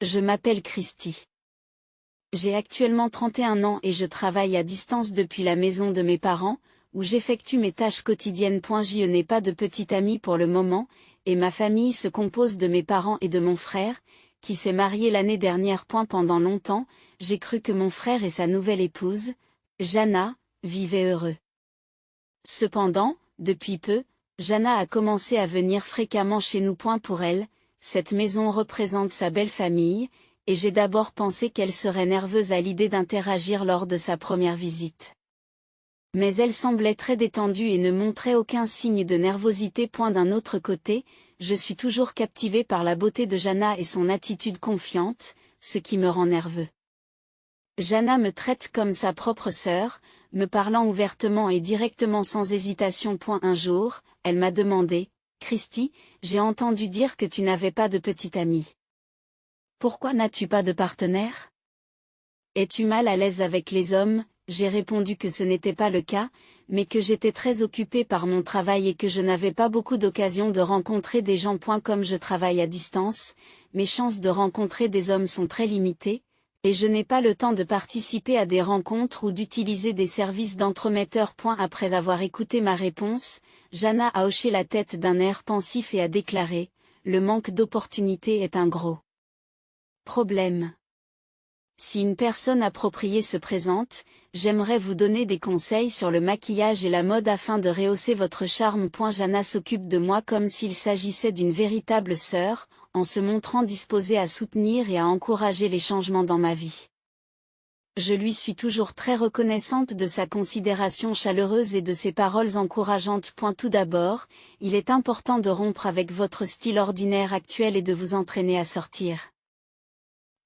Je m'appelle Christy. J'ai actuellement 31 ans et je travaille à distance depuis la maison de mes parents, où j'effectue mes tâches quotidiennes. Je n'ai pas de petite amie pour le moment, et ma famille se compose de mes parents et de mon frère, qui s'est marié l'année dernière. Pendant longtemps, j'ai cru que mon frère et sa nouvelle épouse, Jana, vivaient heureux. Cependant, depuis peu, Jana a commencé à venir fréquemment chez nous. Pour elle, cette maison représente sa belle famille, et j'ai d'abord pensé qu'elle serait nerveuse à l'idée d'interagir lors de sa première visite. Mais elle semblait très détendue et ne montrait aucun signe de nervosité. D'un autre côté, je suis toujours captivée par la beauté de Jana et son attitude confiante, ce qui me rend nerveux. Jana me traite comme sa propre sœur, me parlant ouvertement et directement sans hésitation. Un jour, elle m'a demandé, « Christy, j'ai entendu dire que tu n'avais pas de petite amie. Pourquoi n'as-tu pas de partenaire? Es-tu mal à l'aise avec les hommes ?» J'ai répondu que ce n'était pas le cas, mais que j'étais très occupée par mon travail et que je n'avais pas beaucoup d'occasion de rencontrer des gens. Comme je travaille à distance, mes chances de rencontrer des hommes sont très limitées, et je n'ai pas le temps de participer à des rencontres ou d'utiliser des services d'entremetteur. Après avoir écouté ma réponse, Jana a hoché la tête d'un air pensif et a déclaré, « Le manque d'opportunités est un gros problème. Si une personne appropriée se présente, j'aimerais vous donner des conseils sur le maquillage et la mode afin de rehausser votre charme. Jana s'occupe de moi comme s'il s'agissait d'une véritable sœur, en se montrant disposée à soutenir et à encourager les changements dans ma vie. Je lui suis toujours très reconnaissante de sa considération chaleureuse et de ses paroles encourageantes. Tout d'abord, il est important de rompre avec votre style ordinaire actuel et de vous entraîner à sortir.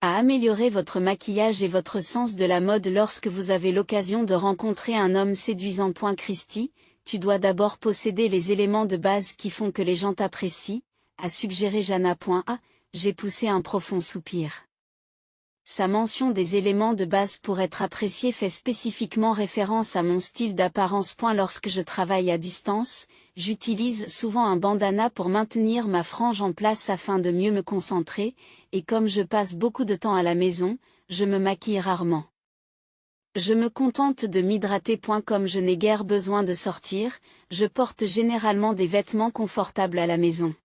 À améliorer votre maquillage et votre sens de la mode lorsque vous avez l'occasion de rencontrer un homme séduisant. Christy, tu dois d'abord posséder les éléments de base qui font que les gens t'apprécient, a suggéré Jana. J'ai poussé un profond soupir. Sa mention des éléments de base pour être apprécié fait spécifiquement référence à mon style d'apparence. Lorsque je travaille à distance, j'utilise souvent un bandana pour maintenir ma frange en place afin de mieux me concentrer, et comme je passe beaucoup de temps à la maison, je me maquille rarement. Je me contente de m'hydrater. Comme je n'ai guère besoin de sortir, je porte généralement des vêtements confortables à la maison.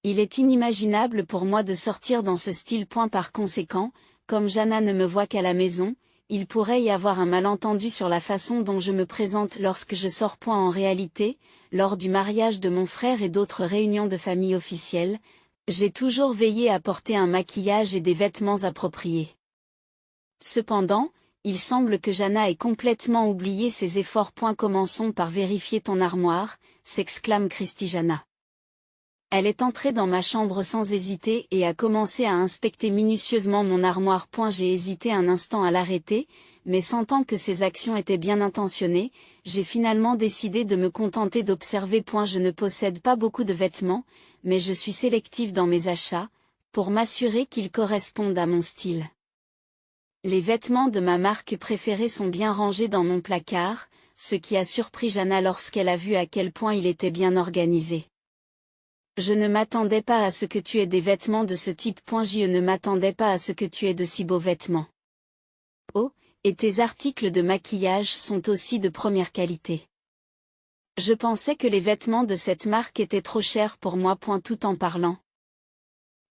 Il est inimaginable pour moi de sortir dans ce style. Par conséquent, comme Jana ne me voit qu'à la maison, il pourrait y avoir un malentendu sur la façon dont je me présente lorsque je sors. En réalité, lors du mariage de mon frère et d'autres réunions de famille officielles, j'ai toujours veillé à porter un maquillage et des vêtements appropriés. Cependant, il semble que Jana ait complètement oublié ses efforts. Commençons par vérifier ton armoire, s'exclame Christy. Jana. Elle est entrée dans ma chambre sans hésiter et a commencé à inspecter minutieusement mon armoire. J'ai hésité un instant à l'arrêter, mais sentant que ses actions étaient bien intentionnées, j'ai finalement décidé de me contenter d'observer. Je ne possède pas beaucoup de vêtements, mais je suis sélective dans mes achats, pour m'assurer qu'ils correspondent à mon style. Les vêtements de ma marque préférée sont bien rangés dans mon placard, ce qui a surpris Jana lorsqu'elle a vu à quel point il était bien organisé. Je ne m'attendais pas à ce que tu aies des vêtements de ce type. Je ne m'attendais pas à ce que tu aies de si beaux vêtements. Oh, et tes articles de maquillage sont aussi de première qualité. Je pensais que les vêtements de cette marque étaient trop chers pour moi. Tout en parlant,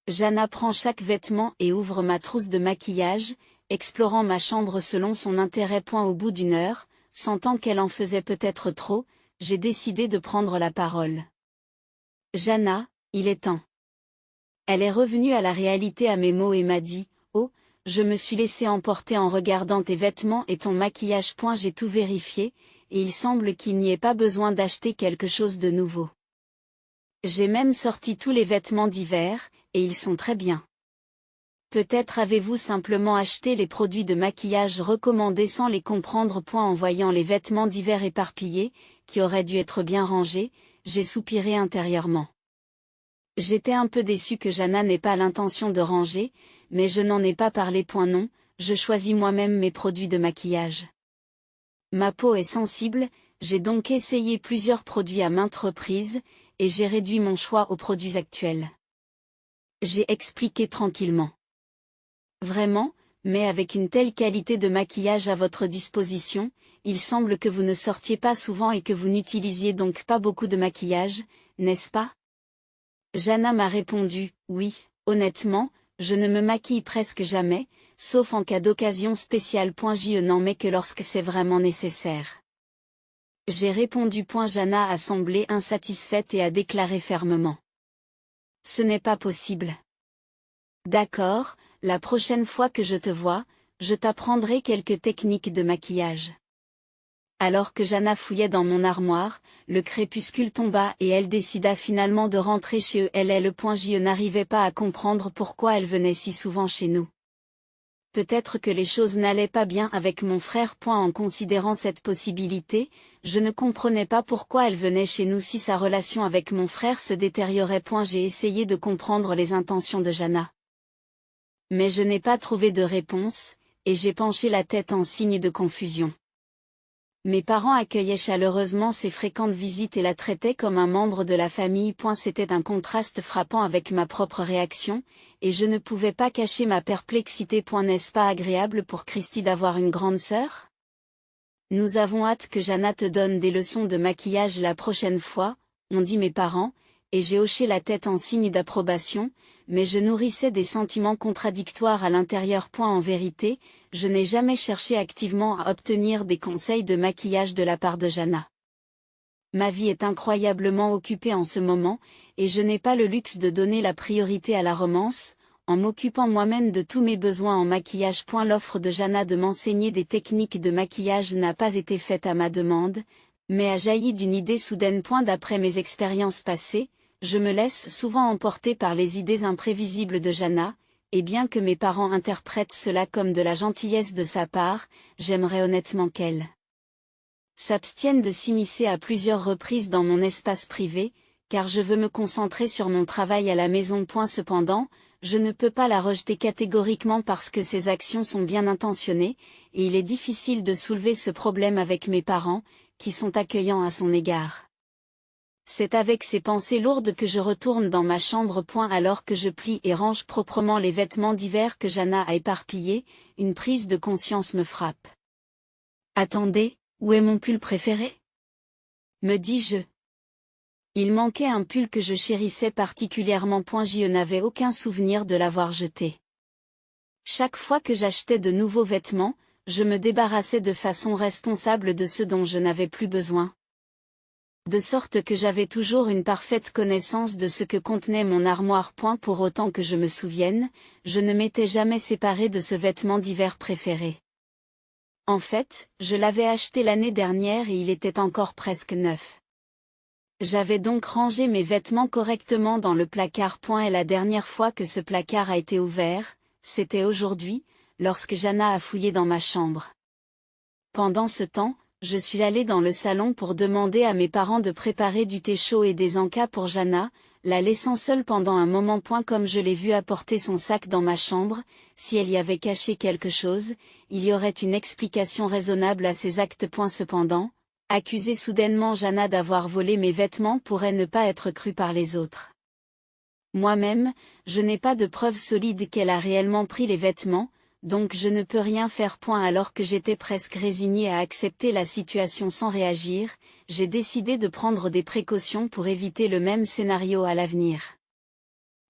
Jana prend chaque vêtement et ouvre ma trousse de maquillage, explorant ma chambre selon son intérêt. Au bout d'une heure, sentant qu'elle en faisait peut-être trop, j'ai décidé de prendre la parole. Jana, il est temps. Elle est revenue à la réalité à mes mots et m'a dit, « Oh, je me suis laissé emporter en regardant tes vêtements et ton maquillage. J'ai tout vérifié, et il semble qu'il n'y ait pas besoin d'acheter quelque chose de nouveau. J'ai même sorti tous les vêtements d'hiver, et ils sont très bien. Peut-être avez-vous simplement acheté les produits de maquillage recommandés sans les comprendre. En voyant les vêtements d'hiver éparpillés, qui auraient dû être bien rangés, j'ai soupiré intérieurement. J'étais un peu déçue que Jana n'ait pas l'intention de ranger, mais je n'en ai pas parlé. Non, je choisis moi-même mes produits de maquillage. Ma peau est sensible, j'ai donc essayé plusieurs produits à maintes reprises, et j'ai réduit mon choix aux produits actuels. J'ai expliqué tranquillement. Vraiment, mais avec une telle qualité de maquillage à votre disposition, il semble que vous ne sortiez pas souvent et que vous n'utilisiez donc pas beaucoup de maquillage, n'est-ce pas? Jana m'a répondu, oui, honnêtement, je ne me maquille presque jamais, sauf en cas d'occasion spéciale. Je n'en mets que lorsque c'est vraiment nécessaire. J'ai répondu. Jana a semblé insatisfaite et a déclaré fermement. Ce n'est pas possible. D'accord, la prochaine fois que je te vois, je t'apprendrai quelques techniques de maquillage. Alors que Jana fouillait dans mon armoire, le crépuscule tomba et elle décida finalement de rentrer chez elle. Je n'arrivais pas à comprendre pourquoi elle venait si souvent chez nous. Peut-être que les choses n'allaient pas bien avec mon frère. En considérant cette possibilité, je ne comprenais pas pourquoi elle venait chez nous si sa relation avec mon frère se détériorait. J'ai essayé de comprendre les intentions de Jana. Mais je n'ai pas trouvé de réponse, et j'ai penché la tête en signe de confusion. Mes parents accueillaient chaleureusement ses fréquentes visites et la traitaient comme un membre de la famille. C'était un contraste frappant avec ma propre réaction, et je ne pouvais pas cacher ma perplexité. N'est-ce pas agréable pour Christy d'avoir une grande sœur? Nous avons hâte que Jana te donne des leçons de maquillage la prochaine fois, ont dit mes parents, et j'ai hoché la tête en signe d'approbation, mais je nourrissais des sentiments contradictoires à l'intérieur. En vérité, je n'ai jamais cherché activement à obtenir des conseils de maquillage de la part de Jana. Ma vie est incroyablement occupée en ce moment, et je n'ai pas le luxe de donner la priorité à la romance, en m'occupant moi-même de tous mes besoins en maquillage. L'offre de Jana de m'enseigner des techniques de maquillage n'a pas été faite à ma demande, mais a jailli d'une idée soudaine. D'après mes expériences passées, je me laisse souvent emporter par les idées imprévisibles de Jana, et bien que mes parents interprètent cela comme de la gentillesse de sa part, j'aimerais honnêtement qu'elle s'abstienne de s'immiscer à plusieurs reprises dans mon espace privé, car je veux me concentrer sur mon travail à la maison. Cependant, je ne peux pas la rejeter catégoriquement parce que ses actions sont bien intentionnées, et il est difficile de soulever ce problème avec mes parents, qui sont accueillants à son égard. C'est avec ces pensées lourdes que je retourne dans ma chambre. Alors que je plie et range proprement les vêtements d'hiver que Jana a éparpillés, une prise de conscience me frappe. Attendez, où est mon pull préféré? Me dis-je. Il manquait un pull que je chérissais particulièrement. Je n'avais aucun souvenir de l'avoir jeté. Chaque fois que j'achetais de nouveaux vêtements, je me débarrassais de façon responsable de ceux dont je n'avais plus besoin. De sorte que j'avais toujours une parfaite connaissance de ce que contenait mon armoire. Pour autant que je me souvienne, je ne m'étais jamais séparée de ce vêtement d'hiver préféré. En fait, je l'avais acheté l'année dernière et il était encore presque neuf. J'avais donc rangé mes vêtements correctement dans le placard. Et la dernière fois que ce placard a été ouvert, c'était aujourd'hui, lorsque Jana a fouillé dans ma chambre. Pendant ce temps, je suis allée dans le salon pour demander à mes parents de préparer du thé chaud et des encas pour Jana, la laissant seule pendant un moment. Comme je l'ai vue apporter son sac dans ma chambre, si elle y avait caché quelque chose, il y aurait une explication raisonnable à ses actes. Cependant, accuser soudainement Jana d'avoir volé mes vêtements pourrait ne pas être cru par les autres. Moi-même, je n'ai pas de preuves solides qu'elle a réellement pris les vêtements, donc je ne peux rien faire. Alors que j'étais presque résignée à accepter la situation sans réagir, j'ai décidé de prendre des précautions pour éviter le même scénario à l'avenir.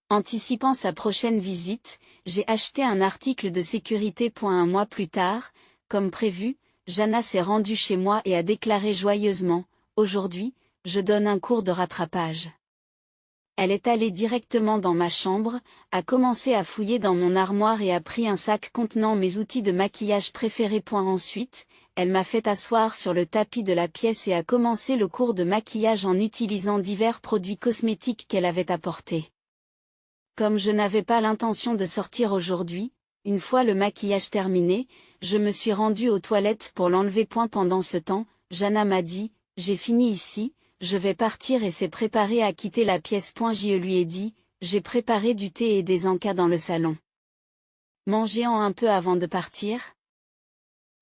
Anticipant sa prochaine visite, j'ai acheté un article de sécurité. Un mois plus tard, comme prévu, Jana s'est rendue chez moi et a déclaré joyeusement, « Aujourd'hui, je donne un cours de rattrapage. » Elle est allée directement dans ma chambre, a commencé à fouiller dans mon armoire et a pris un sac contenant mes outils de maquillage préférés. Ensuite, elle m'a fait asseoir sur le tapis de la pièce et a commencé le cours de maquillage en utilisant divers produits cosmétiques qu'elle avait apportés. Comme je n'avais pas l'intention de sortir aujourd'hui, une fois le maquillage terminé, je me suis rendue aux toilettes pour l'enlever. Pendant ce temps, Jana m'a dit, « J'ai fini ici, je vais partir » et s'est préparée à quitter la pièce. Je lui ai dit, « J'ai préparé du thé et des encas dans le salon. Mangez-en un peu avant de partir ?»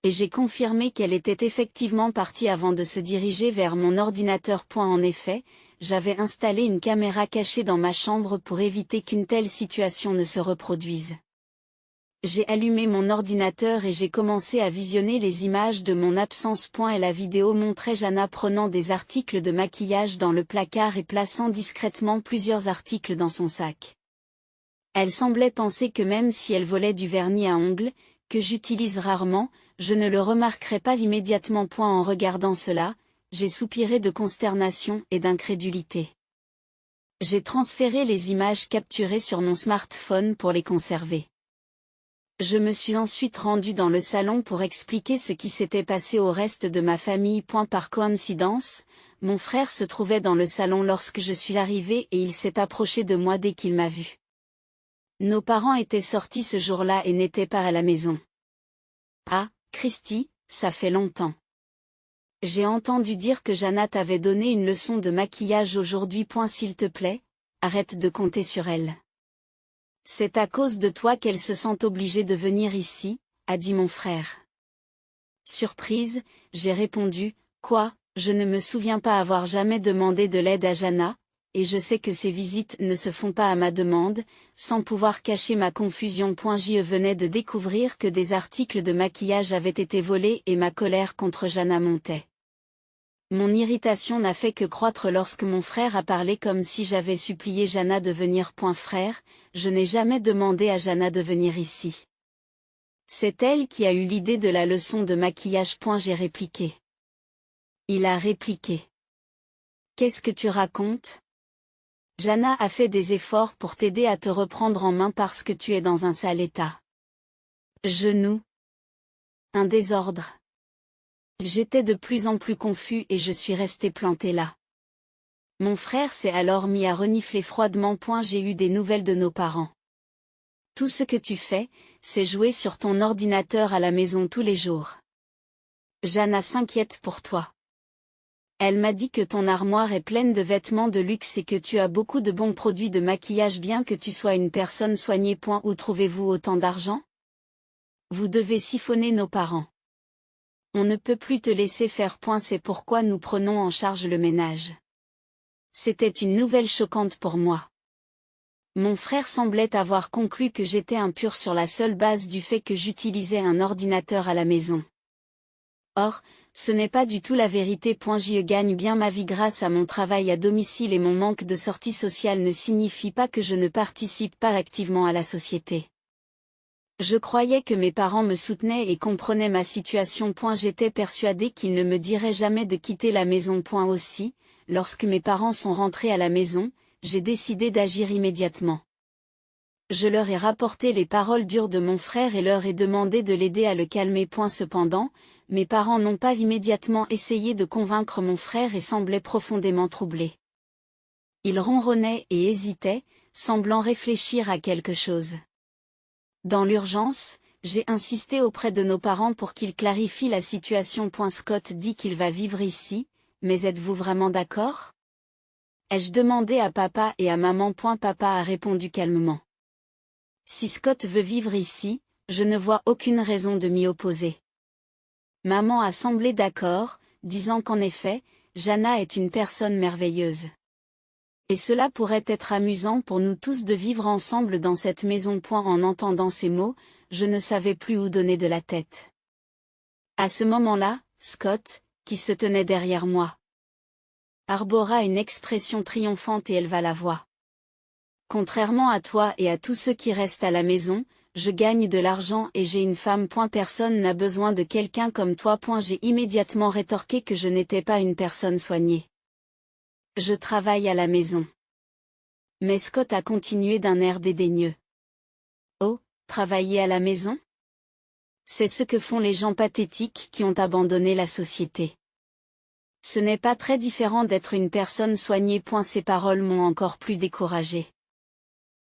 Et j'ai confirmé qu'elle était effectivement partie avant de se diriger vers mon ordinateur. En effet, j'avais installé une caméra cachée dans ma chambre pour éviter qu'une telle situation ne se reproduise. J'ai allumé mon ordinateur et j'ai commencé à visionner les images de mon absence. Et la vidéo montrait Jana prenant des articles de maquillage dans le placard et plaçant discrètement plusieurs articles dans son sac. Elle semblait penser que même si elle volait du vernis à ongles, que j'utilise rarement, je ne le remarquerais pas immédiatement. En regardant cela, j'ai soupiré de consternation et d'incrédulité. J'ai transféré les images capturées sur mon smartphone pour les conserver. Je me suis ensuite rendue dans le salon pour expliquer ce qui s'était passé au reste de ma famille. Par coïncidence, mon frère se trouvait dans le salon lorsque je suis arrivée et il s'est approché de moi dès qu'il m'a vue. Nos parents étaient sortis ce jour-là et n'étaient pas à la maison. Ah, Christy, ça fait longtemps. J'ai entendu dire que Jana t'avait donné une leçon de maquillage aujourd'hui. S'il te plaît, arrête de compter sur elle. C'est à cause de toi qu'elle se sent obligée de venir ici, a dit mon frère. Surprise, j'ai répondu, quoi, je ne me souviens pas avoir jamais demandé de l'aide à Jana, et je sais que ces visites ne se font pas à ma demande, sans pouvoir cacher ma confusion. Je venais de découvrir que des articles de maquillage avaient été volés et ma colère contre Jana montait. Mon irritation n'a fait que croître lorsque mon frère a parlé comme si j'avais supplié Jana de venir. Frère, je n'ai jamais demandé à Jana de venir ici. C'est elle qui a eu l'idée de la leçon de maquillage. J'ai répliqué. Il a répliqué. Qu'est-ce que tu racontes? Jana a fait des efforts pour t'aider à te reprendre en main parce que tu es dans un sale état. Genoux. Un désordre. J'étais de plus en plus confus et je suis resté planté là. Mon frère s'est alors mis à renifler froidement. J'ai eu des nouvelles de nos parents. Tout ce que tu fais, c'est jouer sur ton ordinateur à la maison tous les jours. Jana s'inquiète pour toi. Elle m'a dit que ton armoire est pleine de vêtements de luxe et que tu as beaucoup de bons produits de maquillage bien que tu sois une personne soignée. Où trouvez-vous autant d'argent? Vous devez siphonner nos parents. On ne peut plus te laisser faire. C'est pourquoi nous prenons en charge le ménage. C'était une nouvelle choquante pour moi. Mon frère semblait avoir conclu que j'étais impure sur la seule base du fait que j'utilisais un ordinateur à la maison. Or, ce n'est pas du tout la vérité. Je gagne bien ma vie grâce à mon travail à domicile et mon manque de sortie sociale ne signifie pas que je ne participe pas activement à la société. Je croyais que mes parents me soutenaient et comprenaient ma situation. J'étais persuadée qu'ils ne me diraient jamais de quitter la maison. Aussi, lorsque mes parents sont rentrés à la maison, j'ai décidé d'agir immédiatement. Je leur ai rapporté les paroles dures de mon frère et leur ai demandé de l'aider à le calmer. Cependant, mes parents n'ont pas immédiatement essayé de convaincre mon frère et semblaient profondément troublés. Ils ronronnaient et hésitaient, semblant réfléchir à quelque chose. Dans l'urgence, j'ai insisté auprès de nos parents pour qu'ils clarifient la situation. Scott dit qu'il va vivre ici, mais êtes-vous vraiment d'accord? Ai-je demandé à papa et à maman? Papa a répondu calmement. Si Scott veut vivre ici, je ne vois aucune raison de m'y opposer. Maman a semblé d'accord, disant qu'en effet, Jana est une personne merveilleuse. Et cela pourrait être amusant pour nous tous de vivre ensemble dans cette maison. En entendant ces mots, je ne savais plus où donner de la tête. À ce moment-là, Scott, qui se tenait derrière moi, arbora une expression triomphante et éleva la voix. Contrairement à toi et à tous ceux qui restent à la maison, je gagne de l'argent et j'ai une femme. Personne n'a besoin de quelqu'un comme toi. J'ai immédiatement rétorqué que je n'étais pas une personne soignée. Je travaille à la maison. Mais Scott a continué d'un air dédaigneux. Oh, travailler à la maison? C'est ce que font les gens pathétiques qui ont abandonné la société. Ce n'est pas très différent d'être une personne soignée. Ces paroles m'ont encore plus découragée.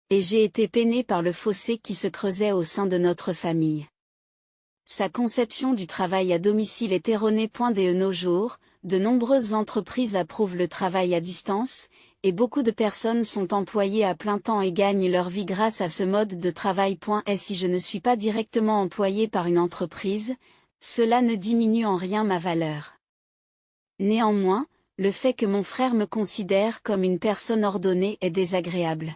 Et j'ai été peinée par le fossé qui se creusait au sein de notre famille. Sa conception du travail à domicile est erronée. De nos jours, de nombreuses entreprises approuvent le travail à distance, et beaucoup de personnes sont employées à plein temps et gagnent leur vie grâce à ce mode de travail. Et si je ne suis pas directement employée par une entreprise, cela ne diminue en rien ma valeur. Néanmoins, le fait que mon frère me considère comme une personne ordonnée est désagréable.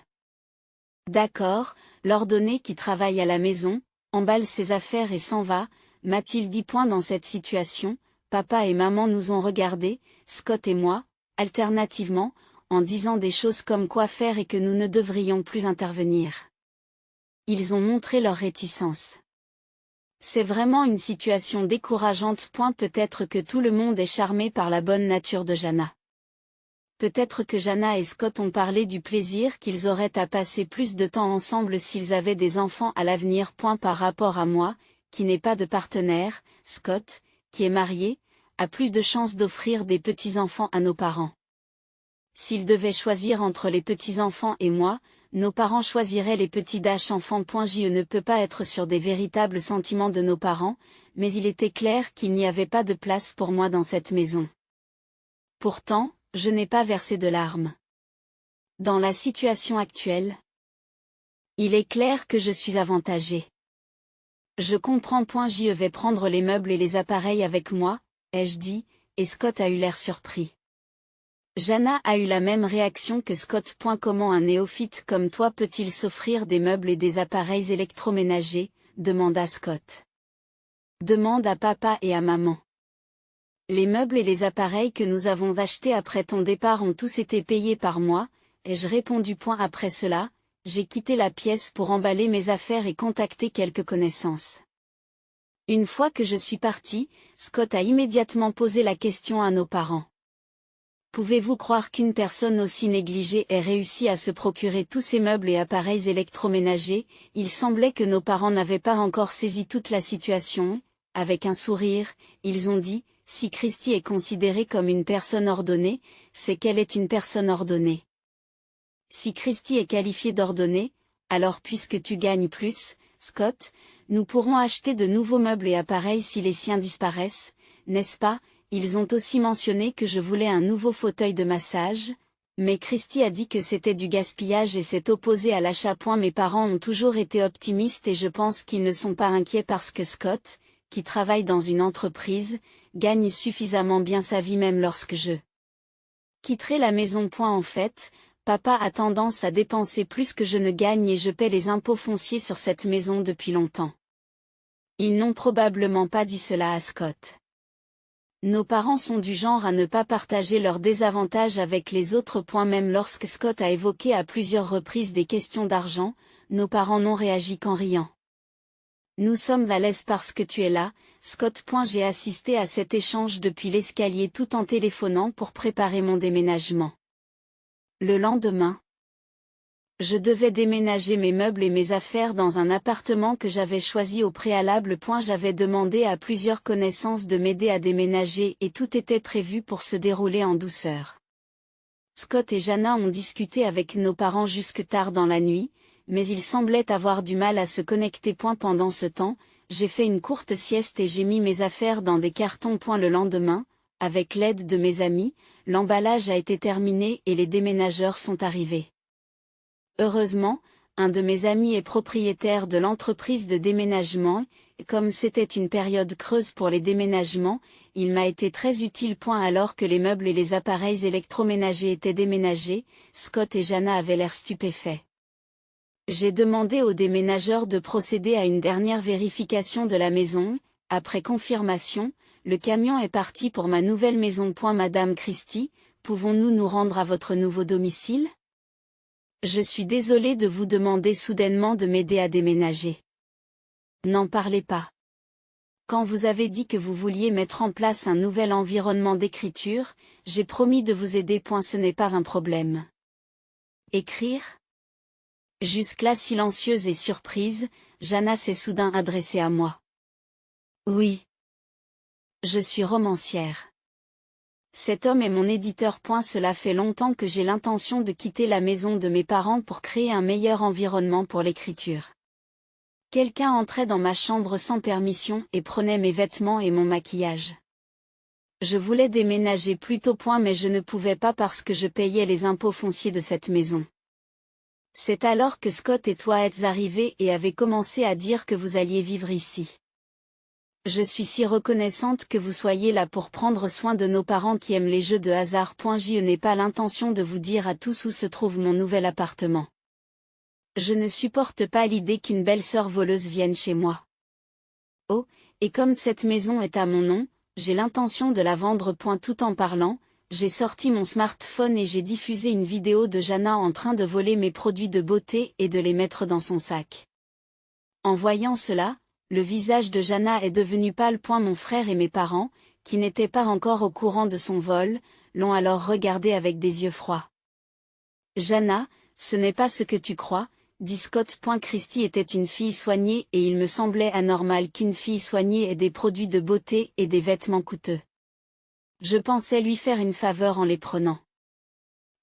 D'accord, l'ordonné qui travaille à la maison, emballe ses affaires et s'en va, m'a-t-il dit. Dans cette situation, papa et maman nous ont regardés, Scott et moi, alternativement, en disant des choses comme quoi faire et que nous ne devrions plus intervenir. Ils ont montré leur réticence. C'est vraiment une situation décourageante. Peut-être que tout le monde est charmé par la bonne nature de Jana. Peut-être que Jana et Scott ont parlé du plaisir qu'ils auraient à passer plus de temps ensemble s'ils avaient des enfants à l'avenir. Par rapport à moi, qui n'ai pas de partenaire, Scott, qui est marié, a plus de chances d'offrir des petits-enfants à nos parents. S'ils devaient choisir entre les petits-enfants et moi, nos parents choisiraient les petits-enfants. Je ne peux pas être sur des véritables sentiments de nos parents, mais il était clair qu'il n'y avait pas de place pour moi dans cette maison. Pourtant, je n'ai pas versé de larmes. Dans la situation actuelle, il est clair que je suis avantagée. Je comprends. Je vais prendre les meubles et les appareils avec moi, ai-je dit, et Scott a eu l'air surpris. Jana a eu la même réaction que Scott. Comment un néophyte comme toi peut-il s'offrir des meubles et des appareils électroménagers, demanda Scott. Demande à papa et à maman. Les meubles et les appareils que nous avons achetés après ton départ ont tous été payés par moi, ai-je répondu. Après cela, j'ai quitté la pièce pour emballer mes affaires et contacter quelques connaissances. Une fois que je suis parti, Scott a immédiatement posé la question à nos parents. Pouvez-vous croire qu'une personne aussi négligée ait réussi à se procurer tous ces meubles et appareils électroménagers? Il semblait que nos parents n'avaient pas encore saisi toute la situation. Avec un sourire, ils ont dit, si Christy est considérée comme une personne ordonnée, c'est qu'elle est une personne ordonnée. Si Christy est qualifiée d'ordonnée, alors puisque tu gagnes plus, Scott, nous pourrons acheter de nouveaux meubles et appareils si les siens disparaissent, n'est-ce pas? Ils ont aussi mentionné que je voulais un nouveau fauteuil de massage, mais Christy a dit que c'était du gaspillage et s'est opposée à l'achat. Mes parents ont toujours été optimistes et je pense qu'ils ne sont pas inquiets parce que Scott, qui travaille dans une entreprise, gagne suffisamment bien sa vie même lorsque je quitterai la maison. En fait, papa a tendance à dépenser plus que je ne gagne et je paie les impôts fonciers sur cette maison depuis longtemps. Ils n'ont probablement pas dit cela à Scott. Nos parents sont du genre à ne pas partager leurs désavantages avec les autres. Même lorsque Scott a évoqué à plusieurs reprises des questions d'argent, nos parents n'ont réagi qu'en riant. Nous sommes à l'aise parce que tu es là, Scott. J'ai assisté à cet échange depuis l'escalier tout en téléphonant pour préparer mon déménagement. Le lendemain, je devais déménager mes meubles et mes affaires dans un appartement que j'avais choisi au préalable. J'avais demandé à plusieurs connaissances de m'aider à déménager et tout était prévu pour se dérouler en douceur. Scott et Jana ont discuté avec nos parents jusque tard dans la nuit, mais ils semblaient avoir du mal à se connecter. Pendant ce temps, j'ai fait une courte sieste et j'ai mis mes affaires dans des cartons. Le lendemain, avec l'aide de mes amis, l'emballage a été terminé et les déménageurs sont arrivés. Heureusement, un de mes amis est propriétaire de l'entreprise de déménagement, et comme c'était une période creuse pour les déménagements, il m'a été très utile. Alors que les meubles et les appareils électroménagers étaient déménagés, Scott et Jana avaient l'air stupéfaits. J'ai demandé aux déménageurs de procéder à une dernière vérification de la maison. Après confirmation, le camion est parti pour ma nouvelle maison. Madame Christie, pouvons-nous nous rendre à votre nouveau domicile? Je suis désolée de vous demander soudainement de m'aider à déménager. N'en parlez pas. Quand vous avez dit que vous vouliez mettre en place un nouvel environnement d'écriture, j'ai promis de vous aider. Ce n'est pas un problème. Écrire? Jusque-là silencieuse et surprise, Jana s'est soudain adressée à moi. Oui. Je suis romancière. Cet homme est mon éditeur. Cela fait longtemps que j'ai l'intention de quitter la maison de mes parents pour créer un meilleur environnement pour l'écriture. Quelqu'un entrait dans ma chambre sans permission et prenait mes vêtements et mon maquillage. Je voulais déménager plus tôt. Mais je ne pouvais pas parce que je payais les impôts fonciers de cette maison. C'est alors que Scott et toi êtes arrivés et avez commencé à dire que vous alliez vivre ici. Je suis si reconnaissante que vous soyez là pour prendre soin de nos parents qui aiment les jeux de hasard. Je n'ai pas l'intention de vous dire à tous où se trouve mon nouvel appartement. Je ne supporte pas l'idée qu'une belle-sœur voleuse vienne chez moi. Oh, et comme cette maison est à mon nom, j'ai l'intention de la vendre. Tout en parlant, j'ai sorti mon smartphone et j'ai diffusé une vidéo de Jana en train de voler mes produits de beauté et de les mettre dans son sac. En voyant cela, le visage de Jana est devenu pâle. Mon frère et mes parents, qui n'étaient pas encore au courant de son vol, l'ont alors regardé avec des yeux froids. Jana, ce n'est pas ce que tu crois, dit Scott. Christy était une fille soignée et il me semblait anormal qu'une fille soignée ait des produits de beauté et des vêtements coûteux. Je pensais lui faire une faveur en les prenant.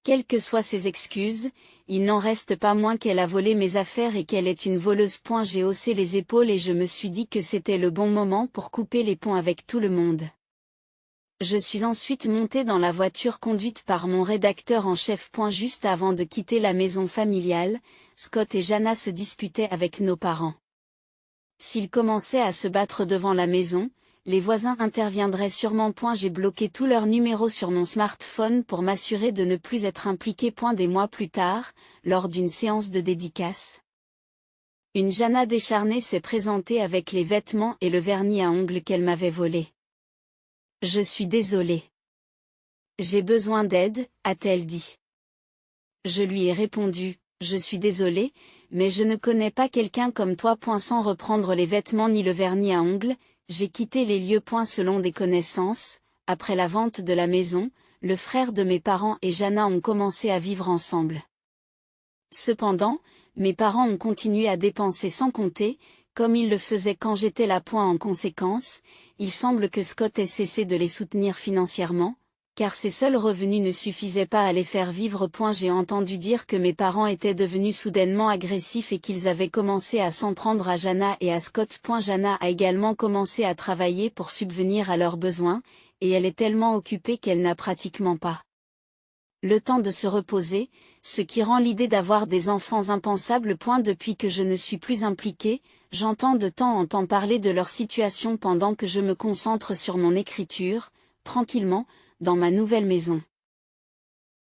Quelles que soient ses excuses, il n'en reste pas moins qu'elle a volé mes affaires et qu'elle est une voleuse. J'ai haussé les épaules et je me suis dit que c'était le bon moment pour couper les ponts avec tout le monde. Je suis ensuite montée dans la voiture conduite par mon rédacteur en chef. Juste avant de quitter la maison familiale, Scott et Jana se disputaient avec nos parents. S'ils commençaient à se battre devant la maison, les voisins interviendraient sûrement. J'ai bloqué tous leurs numéros sur mon smartphone pour m'assurer de ne plus être impliqué. Des mois plus tard, lors d'une séance de dédicace, une Jana décharnée s'est présentée avec les vêtements et le vernis à ongles qu'elle m'avait volés. Je suis désolée. J'ai besoin d'aide, a-t-elle dit. Je lui ai répondu, je suis désolée, mais je ne connais pas quelqu'un comme toi. Sans reprendre les vêtements ni le vernis à ongles, j'ai quitté les lieux. Selon des connaissances, après la vente de la maison, le frère de mes parents et Jana ont commencé à vivre ensemble. Cependant, mes parents ont continué à dépenser sans compter, comme ils le faisaient quand j'étais là. En conséquence, il semble que Scott ait cessé de les soutenir financièrement, car ses seuls revenus ne suffisaient pas à les faire vivre. J'ai entendu dire que mes parents étaient devenus soudainement agressifs et qu'ils avaient commencé à s'en prendre à Jana et à Scott. Jana a également commencé à travailler pour subvenir à leurs besoins, et elle est tellement occupée qu'elle n'a pratiquement pas le temps de se reposer, ce qui rend l'idée d'avoir des enfants impensable. Depuis que je ne suis plus impliquée, j'entends de temps en temps parler de leur situation pendant que je me concentre sur mon écriture, tranquillement, dans ma nouvelle maison.